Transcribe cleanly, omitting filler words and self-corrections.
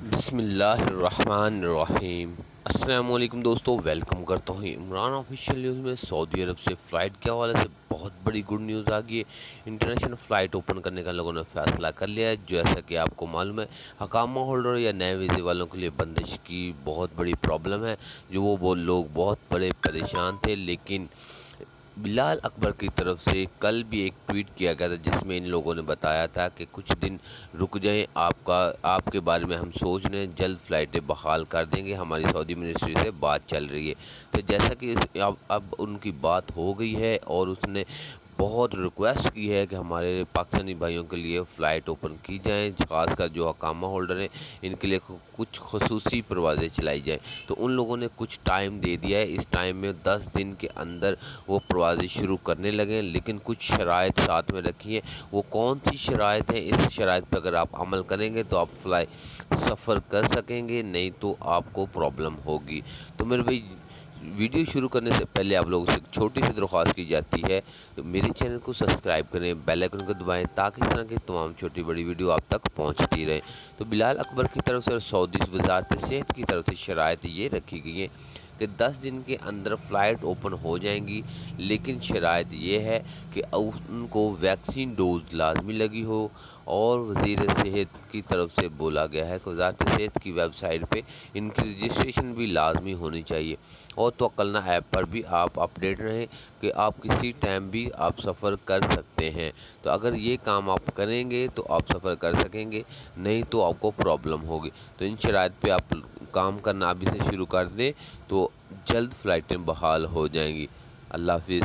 बिस्मिल्लाहिर्रहमानिर्रहीम। अस्सलाम वालेकुम दोस्तों, वेलकम करता हूँ इमरान ऑफिशियल न्यूज़ में। सऊदी अरब से फ़्लाइट के हवाले से बहुत बड़ी गुड न्यूज़ आ गई है। इंटरनेशनल फ़्लाइट ओपन करने का लोगों ने फैसला कर लिया है। जैसा कि आपको मालूम है, हकामा होल्डर या नए वीज़े वालों के लिए बंदिश की बहुत बड़ी प्रॉब्लम है। जो वो लोग बहुत बड़े परेशान थे, लेकिन बिलाल अकबर की तरफ से कल भी एक ट्वीट किया गया था जिसमें इन लोगों ने बताया था कि कुछ दिन रुक जाएं, आपके बारे में हम सोच रहे हैं, जल्द फ़्लाइटें बहाल कर देंगे, हमारी सऊदी मिनिस्ट्री से बात चल रही है। तो जैसा कि अब उनकी बात हो गई है और उसने बहुत रिक्वेस्ट की है कि हमारे पाकिस्तानी भाइयों के लिए फ़्लाइट ओपन की जाएँ, ख़ासकर जो हकामा होल्डर हैं इनके लिए कुछ ख़ुसूसी परवाज़ें चलाई जाएँ। तो उन लोगों ने कुछ टाइम दे दिया है, इस टाइम में 10 दिन के अंदर वो परवाज़ें शुरू करने लगे, लेकिन कुछ शराइत साथ में रखी हैं। वो कौन सी शराइत हैं, इस शराइत पर अगर आप अमल करेंगे तो आप सफ़र कर सकेंगे, नहीं तो आपको प्रॉब्लम होगी। तो मेरे भाई, वीडियो शुरू करने से पहले आप लोगों से एक छोटी सी दरख्वास्त की जाती है, तो मेरे चैनल को सब्सक्राइब करें, बेल आइकन को दबाएं ताकि इस तरह की तमाम छोटी बड़ी वीडियो आप तक पहुंचती रहे। तो बिलाल अकबर की तरफ से और सऊदी वजारत सेहत की तरफ से शराइत ये रखी गई है कि 10 दिन के अंदर फ़्लाइट ओपन हो जाएंगी, लेकिन शराइत ये है कि उनको वैक्सीन डोज लाजमी लगी हो। और वज़ीर सेहत की तरफ से बोला गया है कि वजारत सेहत की वेबसाइट पे इनकी रजिस्ट्रेशन भी लाजमी होनी चाहिए। और तवक्लना ऐप पर भी आप अपडेट रहें कि आप किसी टाइम भी आप सफ़र कर सकते हैं। तो अगर ये काम आप करेंगे तो आप सफ़र कर सकेंगे, नहीं तो आपको प्रॉब्लम होगी। तो इन शराइत पे आप काम करना अभी से शुरू कर दें, तो जल्द फ़्लाइटें बहाल हो जाएंगी। अल्लाह हाफ़िज़।